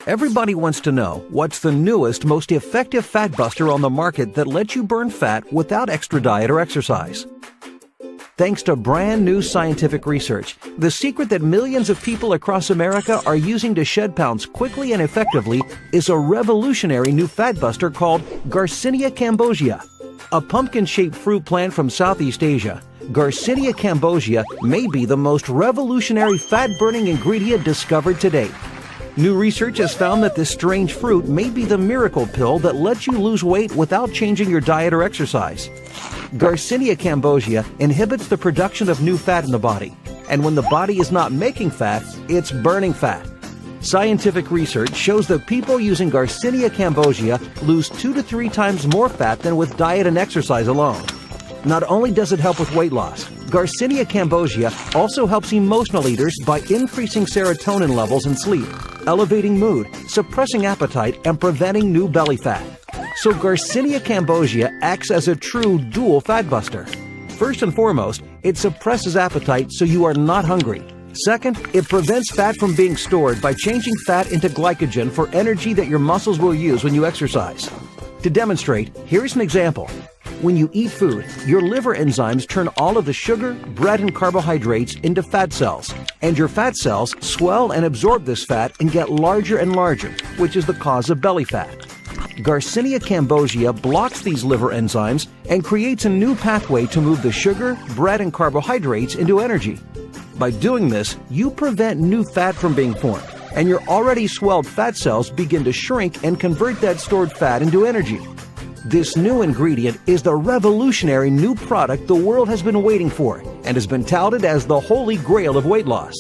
Everybody wants to know what's the newest, most effective fat buster on the market that lets you burn fat without extra diet or exercise. Thanks to brand new scientific research, the secret that millions of people across America are using to shed pounds quickly and effectively is a revolutionary new fat buster called GARCENIA CANBODIA. A pumpkin-shaped fruit plant from Southeast Asia, GARCENIA CANBODIA may be the most revolutionary fat-burning ingredient discovered to date. New research has found that this strange fruit may be the miracle pill that lets you lose weight without changing your diet or exercise. GARCENIA CANBODIA inhibits the production of new fat in the body, and when the body is not making fat, it's burning fat. Scientific research shows that people using GARCENIA CANBODIA lose 2 to 3 times more fat than with diet and exercise alone. Not only does it help with weight loss, GARCENIA CANBODIA also helps emotional eaters by increasing serotonin levels in sleep, elevating mood, suppressing appetite, and preventing new belly fat. So GARCENIA CANBODIA acts as a true dual fat buster. First and foremost, it suppresses appetite so you are not hungry. Second, it prevents fat from being stored by changing fat into glycogen for energy that your muscles will use when you exercise. To demonstrate, here's an example. When you eat food, your liver enzymes turn all of the sugar, bread, and carbohydrates into fat cells, and your fat cells swell and absorb this fat and get larger and larger, which is the cause of belly fat. GARCENIA CANBODIA blocks these liver enzymes and creates a new pathway to move the sugar, bread, and carbohydrates into energy. By doing this, you prevent new fat from being formed, and your already swelled fat cells begin to shrink and convert that stored fat into energy. This new ingredient is the revolutionary new product the world has been waiting for and has been touted as the holy grail of weight loss.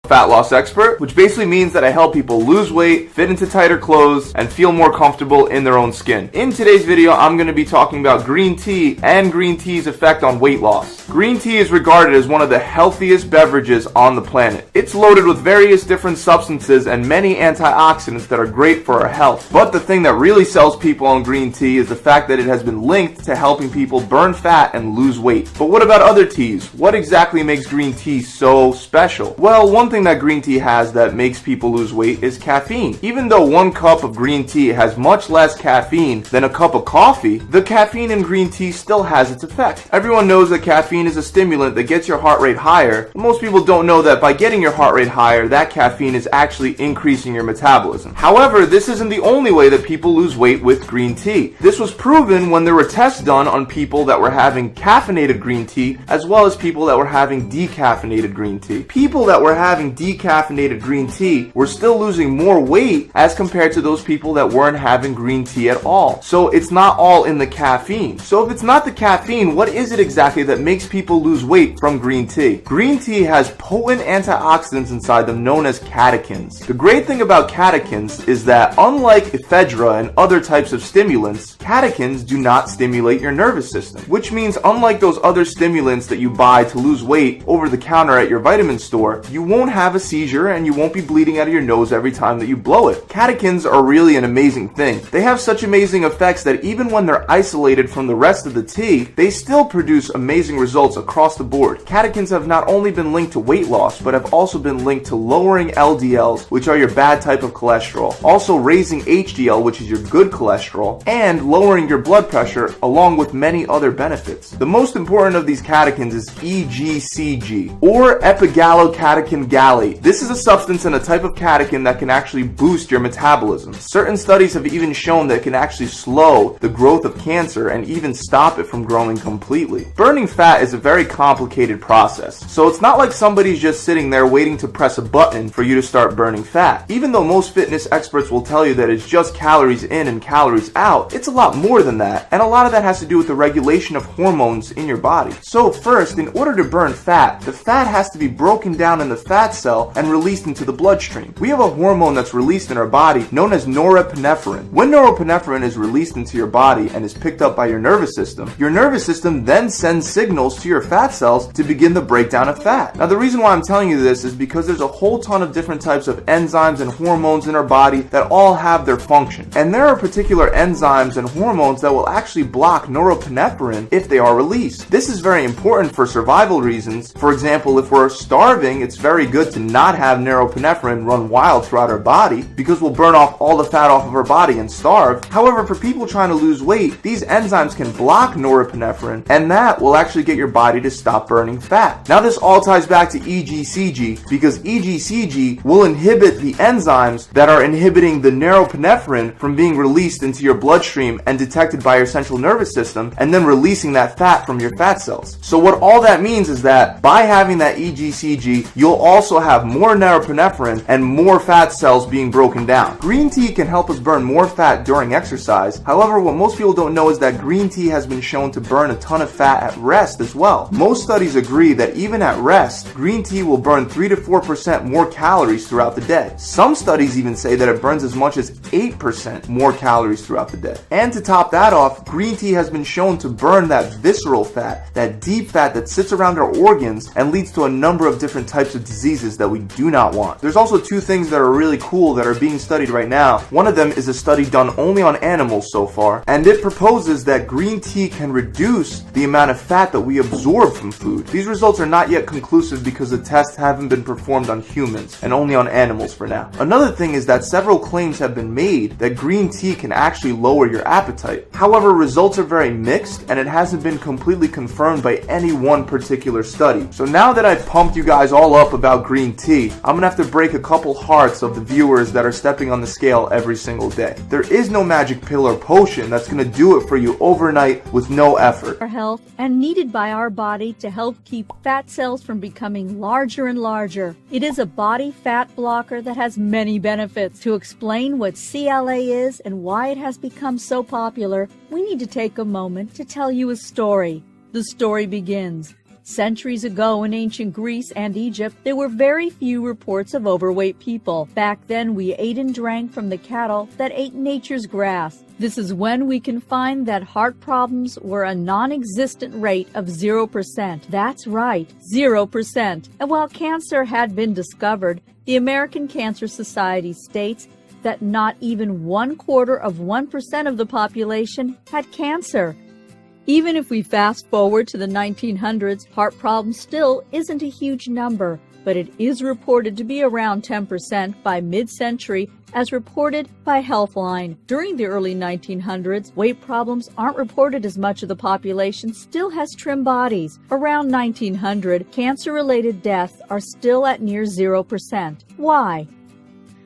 Fat loss expert, which basically means that I help people lose weight, fit into tighter clothes, and feel more comfortable in their own skin. In today's video, I'm going to be talking about green tea and green tea's effect on weight loss. Green tea is regarded as one of the healthiest beverages on the planet. It's loaded with various different substances and many antioxidants that are great for our health. But the thing that really sells people on green tea is the fact that it has been linked to helping people burn fat and lose weight. But what about other teas? What exactly makes green tea so special? Well, one thing that green tea has that makes people lose weight is caffeine. Even though 1 cup of green tea has much less caffeine than a cup of coffee, the caffeine in green tea still has its effect. Everyone knows that caffeine is a stimulant that gets your heart rate higher, but most people don't know that by getting your heart rate higher, that caffeine is actually increasing your metabolism. However, this isn't the only way that people lose weight with green tea. This was proven when there were tests done on people that were having caffeinated green tea as well as people that were having decaffeinated green tea. People that were having decaffeinated green tea were still losing more weight as compared to those people that weren't having green tea at all. So it's not all in the caffeine. So if it's not the caffeine, what is it exactly that makes people lose weight from green tea? Green tea has potent antioxidants inside them known as catechins. The great thing about catechins is that unlike ephedra and other types of stimulants, catechins do not stimulate your nervous system, which means unlike those other stimulants that you buy to lose weight over the counter at your vitamin store, you won't have a seizure and you won't be bleeding out of your nose every time that you blow it. Catechins are really an amazing thing. They have such amazing effects that even when they're isolated from the rest of the tea, they still produce amazing results across the board. Catechins have not only been linked to weight loss, but have also been linked to lowering LDLs, which are your bad type of cholesterol, also raising HDL, which is your good cholesterol, and lowering your blood pressure, along with many other benefits. The most important of these catechins is EGCG, or epigallocatechin gallate. This is a substance and a type of catechin that can actually boost your metabolism. Certain studies have even shown that it can actually slow the growth of cancer and even stop it from growing completely. Burning fat is a very complicated process, so it's not like somebody's just sitting there waiting to press a button for you to start burning fat. Even though most fitness experts will tell you that it's just calories in and calories out, it's a lot more than that, and a lot of that has to do with the regulation of hormones in your body. So first, in order to burn fat, the fat has to be broken down in the fat cell and released into the bloodstream. We have a hormone that's released in our body known as norepinephrine. When norepinephrine is released into your body and is picked up by your nervous system then sends signals to your fat cells to begin the breakdown of fat. Now, the reason why I'm telling you this is because there's a whole ton of different types of enzymes and hormones in our body that all have their function. And there are particular enzymes and hormones that will actually block norepinephrine if they are released. This is very important for survival reasons. For example, if we're starving, it's very good to not have norepinephrine run wild throughout our body because we'll burn off all the fat off of our body and starve. However, for people trying to lose weight, these enzymes can block norepinephrine, and that will actually get your body to stop burning fat. Now, this all ties back to EGCG because EGCG will inhibit the enzymes that are inhibiting the norepinephrine from being released into your bloodstream and detected by your central nervous system and then releasing that fat from your fat cells. So what all that means is that by having that EGCG, you'll also have more norepinephrine and more fat cells being broken down. Green tea can help us burn more fat during exercise. However, what most people don't know is that green tea has been shown to burn a ton of fat at rest as well. Most studies agree that even at rest, green tea will burn 3 to 4% more calories throughout the day. Some studies even say that it burns as much as 8% more calories throughout the day. And to top that off, green tea has been shown to burn that visceral fat, that deep fat that sits around our organs and leads to a number of different types of diseases that we do not want. There's also two things that are really cool that are being studied right now. One of them is a study done only on animals so far, and it proposes that green tea can reduce the amount of fat that we absorb from food. These results are not yet conclusive because the tests haven't been performed on humans and only on animals for now. Another thing is that several claims have been made that green tea can actually lower your appetite. However, results are very mixed and it hasn't been completely confirmed by any one particular study. So now that I've pumped you guys all up about green tea, I'm gonna have to break a couple hearts of the viewers that are stepping on the scale every single day. There is no magic pill or potion that's gonna do it for you overnight with no effort. Our health and needed by our body to help keep fat cells from becoming larger and larger. It is a body fat blocker that has many benefits. To explain what CLA is and why it has become so popular, we need to take a moment to tell you a story. The story begins. Centuries ago in ancient Greece and Egypt, there were very few reports of overweight people. Back then, we ate and drank from the cattle that ate nature's grass. This is when we can find that heart problems were a non-existent rate of 0%. That's right, 0%. And while cancer had been discovered, the American Cancer Society states that not even 1/4% of the population had cancer. Even if we fast forward to the 1900s, heart problems still isn't a huge number, but it is reported to be around 10% by mid-century, as reported by Healthline. During the early 1900s, weight problems aren't reported as much of the population still has trim bodies. Around 1900, cancer-related deaths are still at near 0%. Why?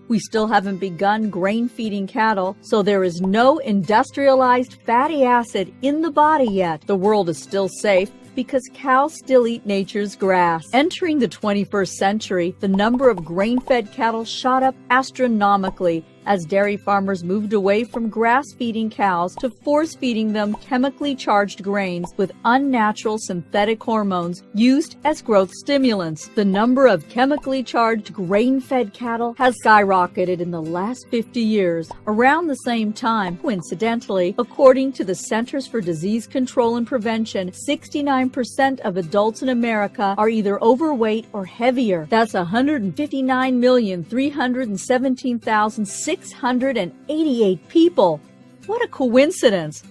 We still haven't begun grain-feeding cattle, so there is no industrialized fatty acid in the body yet. The world is still safe because cows still eat nature's grass. Entering the 21st century, the number of grain-fed cattle shot up astronomically as dairy farmers moved away from grass-feeding cows to force-feeding them chemically charged grains with unnatural synthetic hormones used as growth stimulants. The number of chemically charged grain-fed cattle has skyrocketed in the last 50 years. Around the same time, coincidentally, according to the Centers for Disease Control and Prevention, 69% of adults in America are either overweight or heavier. That's 159,317,688 people. What a coincidence!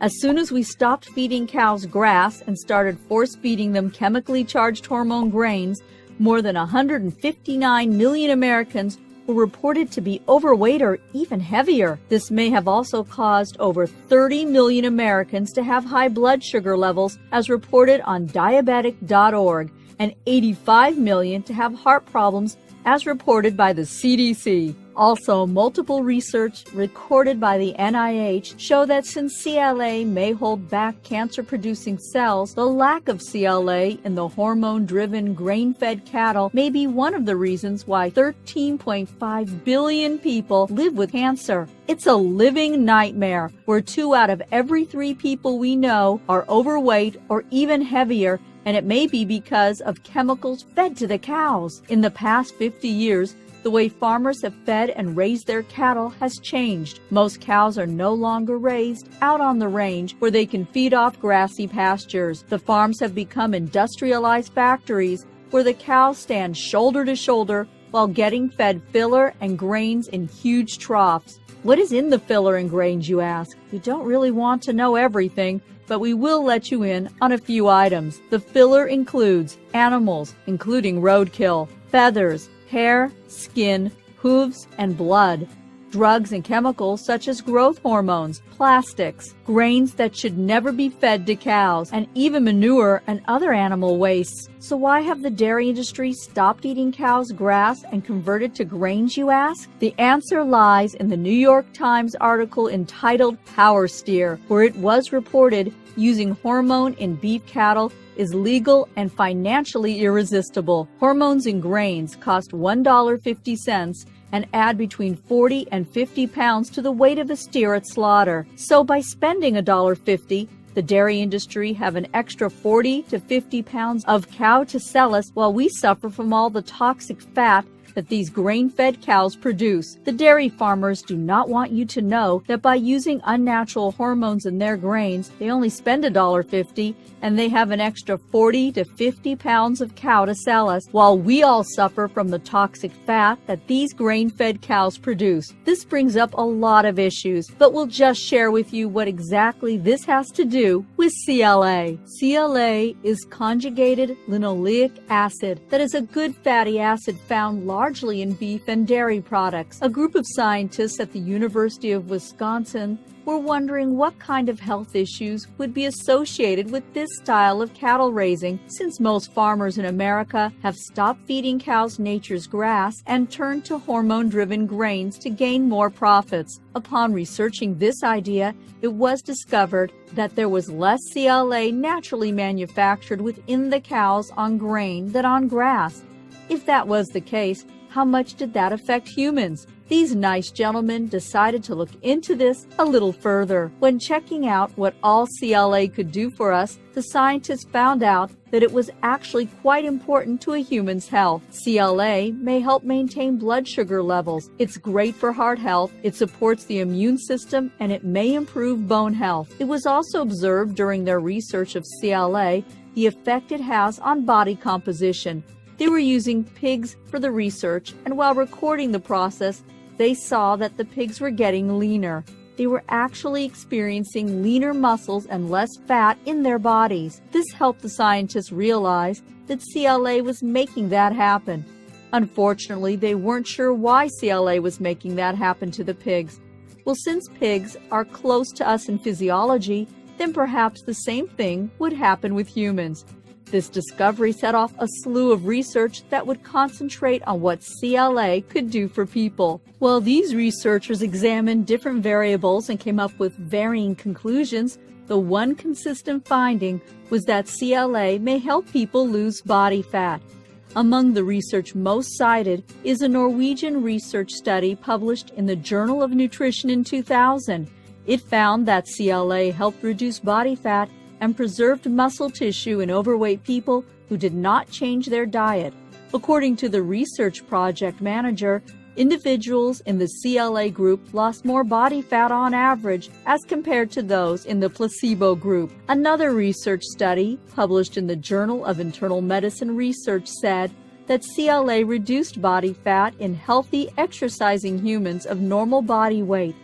As soon as we stopped feeding cows grass and started force-feeding them chemically charged hormone grains, more than 159 million Americans were reported to be overweight or even heavier. This may have also caused over 30 million Americans to have high blood sugar levels, as reported on diabetic.org, and 85 million to have heart problems, as reported by the CDC. Also, multiple research recorded by the NIH show that since CLA may hold back cancer-producing cells, the lack of CLA in the hormone-driven grain-fed cattle may be one of the reasons why 13.5 billion people live with cancer. It's a living nightmare where 2 out of every 3 people we know are overweight or even heavier, and it may be because of chemicals fed to the cows. In the past 50 years, the way farmers have fed and raised their cattle has changed. Most cows are no longer raised out on the range where they can feed off grassy pastures. The farms have become industrialized factories where the cows stand shoulder to shoulder while getting fed filler and grains in huge troughs. What is in the filler and grains, you ask? We don't really want to know everything, but we will let you in on a few items. The filler includes animals, including roadkill, feathers, hair, skin, hooves, and blood, drugs and chemicals such as growth hormones, plastics, grains that should never be fed to cows, and even manure and other animal wastes. So why have the dairy industry stopped eating cows' grass and converted to grains, you ask? The answer lies in the New York Times article entitled Power Steer, where it was reported using hormone in beef cattle is legal and financially irresistible. Hormones in grains cost $1.50 and add between 40 and 50 pounds to the weight of a steer at slaughter. So by spending $1.50, the dairy industry have an extra 40 to 50 pounds of cow to sell us while we suffer from all the toxic fat that these grain-fed cows produce. The dairy farmers do not want you to know that by using unnatural hormones in their grains, they only spend $1.50 and they have an extra 40 to 50 pounds of cow to sell us, while we all suffer from the toxic fat that these grain-fed cows produce. This brings up a lot of issues, but we'll just share with you what exactly this has to do with CLA. CLA is conjugated linoleic acid that is a good fatty acid found largely in beef and dairy products. A group of scientists at the University of Wisconsin were wondering what kind of health issues would be associated with this style of cattle raising, since most farmers in America have stopped feeding cows nature's grass and turned to hormone-driven grains to gain more profits. Upon researching this idea, it was discovered that there was less CLA naturally manufactured within the cows on grain than on grass. If that was the case, how much did that affect humans? These nice gentlemen decided to look into this a little further. When checking out what all CLA could do for us, the scientists found out that it was actually quite important to a human's health. CLA may help maintain blood sugar levels. It's great for heart health, it supports the immune system, and it may improve bone health. It was also observed during their research of CLA the effect it has on body composition. They were using pigs for the research, and while recording the process, they saw that the pigs were getting leaner. They were actually experiencing leaner muscles and less fat in their bodies. This helped the scientists realize that CLA was making that happen. Unfortunately, they weren't sure why CLA was making that happen to the pigs. Well, since pigs are close to us in physiology, then perhaps the same thing would happen with humans. This discovery set off a slew of research that would concentrate on what CLA could do for people. While these researchers examined different variables and came up with varying conclusions, the one consistent finding was that CLA may help people lose body fat. Among the research most cited is a Norwegian research study published in the Journal of Nutrition in 2000. It found that CLA helped reduce body fat and preserved muscle tissue in overweight people who did not change their diet. According to the research project manager, individuals in the CLA group lost more body fat on average as compared to those in the placebo group. Another research study, published in the Journal of Internal Medicine Research, said that CLA reduced body fat in healthy, exercising humans of normal body weight.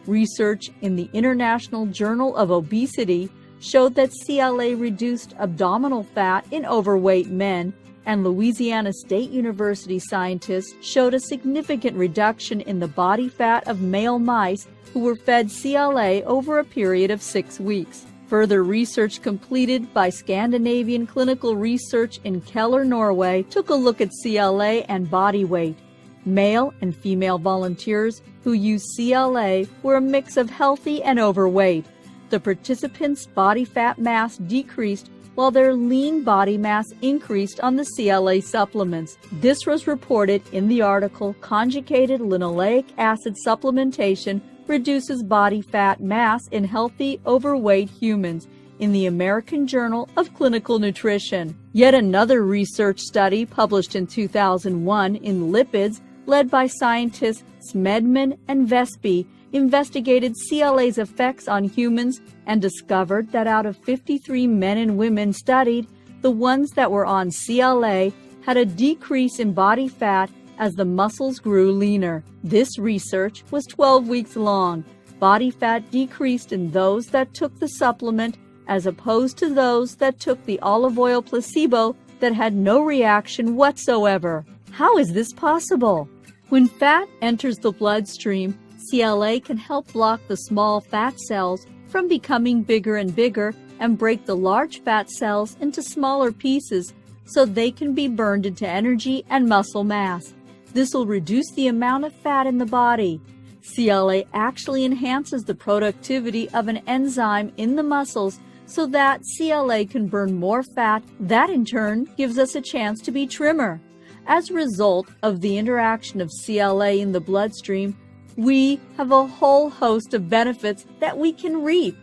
Research in the International Journal of Obesity showed that CLA reduced abdominal fat in overweight men, and Louisiana State University scientists showed a significant reduction in the body fat of male mice who were fed CLA over a period of 6 weeks. Further research completed by Scandinavian Clinical Research in Keller, Norway, took a look at CLA and body weight. Male and female volunteers who used CLA were a mix of healthy and overweight. The participants' body fat mass decreased while their lean body mass increased on the CLA supplements. This was reported in the article Conjugated Linoleic Acid Supplementation Reduces Body Fat Mass in Healthy Overweight Humans. in the American Journal of Clinical Nutrition. Yet another research study published in 2001 in Lipids, led by scientists Smedman and Vespi, investigated CLA's effects on humans and discovered that out of 53 men and women studied, the ones that were on CLA had a decrease in body fat as the muscles grew leaner. This research was 12 weeks long. Body fat decreased in those that took the supplement as opposed to those that took the olive oil placebo that had no reaction whatsoever. How is this possible? When fat enters the bloodstream, CLA can help block the small fat cells from becoming bigger and bigger and break the large fat cells into smaller pieces so they can be burned into energy and muscle mass. This will reduce the amount of fat in the body. CLA actually enhances the productivity of an enzyme in the muscles so that CLA can burn more fat. That in turn gives us a chance to be trimmer. As a result of the interaction of CLA in the bloodstream, we have a whole host of benefits that we can reap.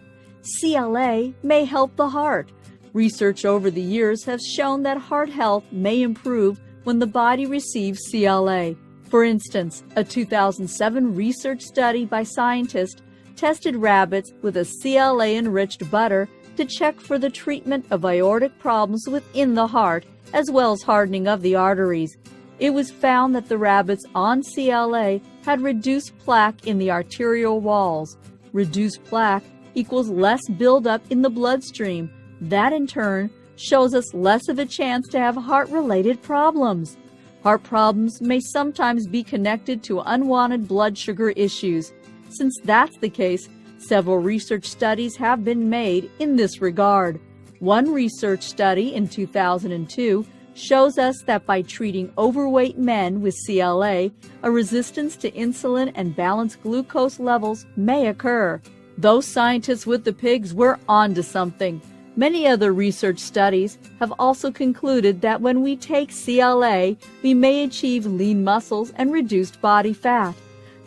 CLA may help the heart. Research over the years has shown that heart health may improve when the body receives CLA. For instance, a 2007 research study by scientists tested rabbits with a CLA-enriched butter to check for the treatment of aortic problems within the heart, as well as hardening of the arteries. It was found that the rabbits on CLA had reduced plaque in the arterial walls. Reduced plaque equals less buildup in the bloodstream. That in turn shows us less of a chance to have heart-related problems. Heart problems may sometimes be connected to unwanted blood sugar issues. Since that's the case, several research studies have been made in this regard. One research study in 2002 shows us that by treating overweight men with CLA, a resistance to insulin and balanced glucose levels may occur. Those scientists with the pigs were onto something. Many other research studies have also concluded that when we take CLA, we may achieve lean muscles and reduced body fat.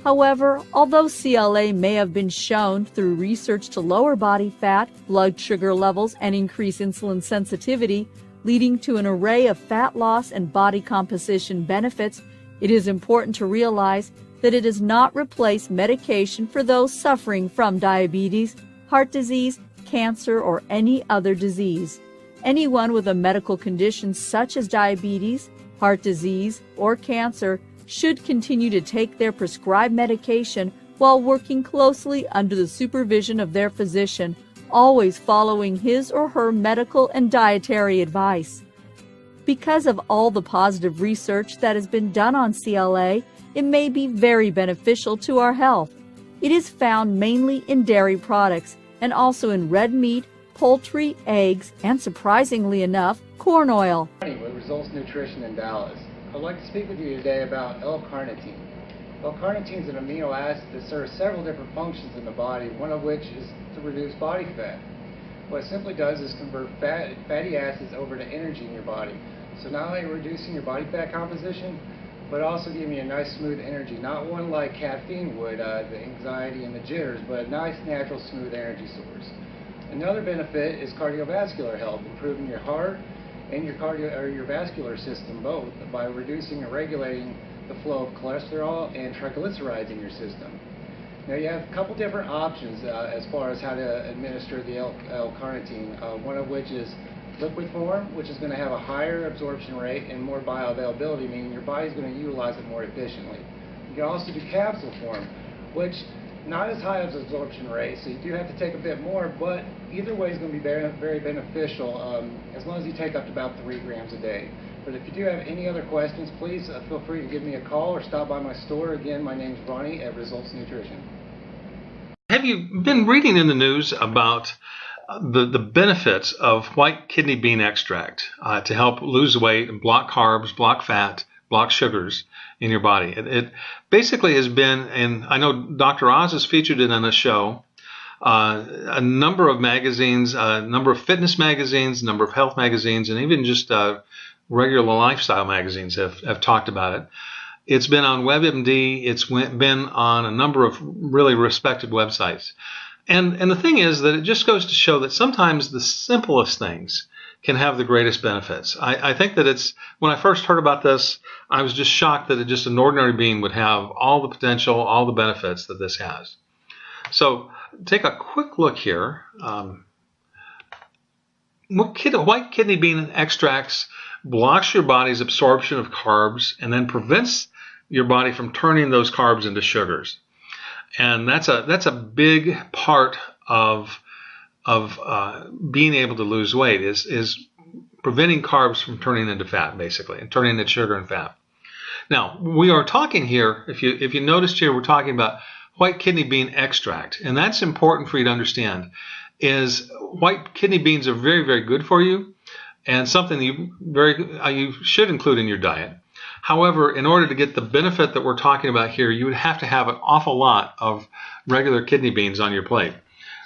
However, although CLA may have been shown through research to lower body fat, blood sugar levels, and increase insulin sensitivity, leading to an array of fat loss and body composition benefits, it is important to realize that it does not replace medication for those suffering from diabetes, heart disease, cancer, or any other disease. Anyone with a medical condition such as diabetes, heart disease, or cancer should continue to take their prescribed medication while working closely under the supervision of their physician, always following his or her medical and dietary advice. Because of all the positive research that has been done on CLA, it may be very beneficial to our health. It is found mainly in dairy products and also in red meat, poultry, eggs, and surprisingly enough, corn oil. With Results Nutrition in Dallas. I'd like to speak with you today about L-carnitine. L-carnitine is an amino acid that serves several different functions in the body, one of which is to reduce body fat. What it simply does is convert fatty acids over to energy in your body. So not only reducing your body fat composition, but also giving you a nice smooth energy, not one like caffeine would, the anxiety and the jitters, but a nice natural smooth energy source. Another benefit is cardiovascular health, improving your heart and your vascular system both by reducing and regulating the flow of cholesterol and triglycerides in your system. Now you have a couple different options as far as how to administer the L-carnitine, one of which is liquid form, which is going to have a higher absorption rate and more bioavailability, meaning your body's going to utilize it more efficiently. You can also do capsule form, which not as high as absorption rate, so you do have to take a bit more, but either way is going to be very, very beneficial as long as you take up to about 3 grams a day. But if you do have any other questions, please feel free to give me a call or stop by my store. Again, my name is Ronnie at Results Nutrition. Have you been reading in the news about the benefits of white kidney bean extract to help lose weight and block carbs, block fat, block sugars in your body? It basically has been, and I know Dr. Oz has featured it on a show, a number of magazines, a number of fitness magazines, a number of health magazines, and even just regular lifestyle magazines have talked about it. It's been on WebMD. It's been on a number of really respected websites. And the thing is that it just goes to show that sometimes the simplest things can have the greatest benefits. I think that when I first heard about this, I was just shocked that just an ordinary bean would have all the potential, all the benefits that this has. So take a quick look here. White kidney bean extracts blocks your body's absorption of carbs and then prevents your body from turning those carbs into sugars. And that's a big part of being able to lose weight is preventing carbs from turning into fat, basically, and turning into sugar and fat. Now, we are talking here, if you noticed here, we're talking about white kidney bean extract, and that's important for you to understand, is white kidney beans are very, very good for you, and something you should include in your diet. However, in order to get the benefit that we're talking about here, you would have to have an awful lot of regular kidney beans on your plate.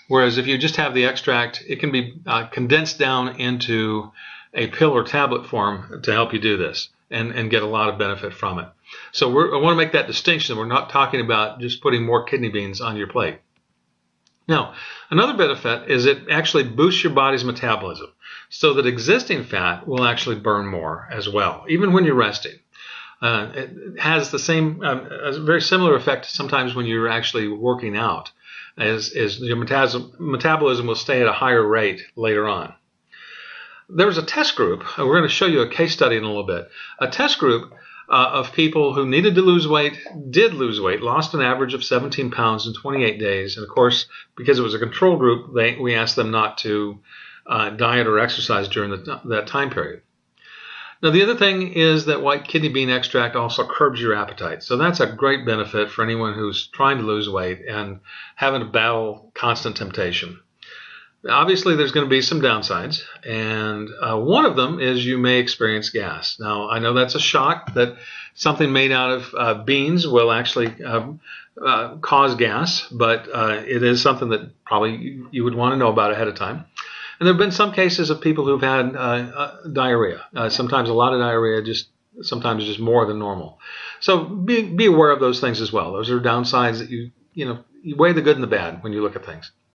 Whereas if you just have the extract, it can be condensed down into a pill or tablet form to help you do this and get a lot of benefit from it. So I want to make that distinction. We're not talking about just putting more kidney beans on your plate. Now, another benefit is it actually boosts your body's metabolism so that existing fat will actually burn more as well, even when you're resting. It has the same, a very similar effect sometimes when you're actually working out, as your metabolism will stay at a higher rate later on. There was a test group, and we're going to show you a case study in a little bit, a test group of people who needed to lose weight, did lose weight, lost an average of 17 pounds in 28 days. And of course, because it was a control group, we asked them not to diet or exercise during that time period. Now, the other thing is that white kidney bean extract also curbs your appetite. So that's a great benefit for anyone who's trying to lose weight and having to battle constant temptation. Obviously, there's going to be some downsides, and one of them is you may experience gas. Now, I know that's a shock that something made out of beans will actually cause gas, but it is something that probably you would want to know about ahead of time. And there have been some cases of people who've had diarrhea. Sometimes a lot of diarrhea, sometimes just more than normal. So be aware of those things as well. Those are downsides that you weigh the good and the bad when you look at things.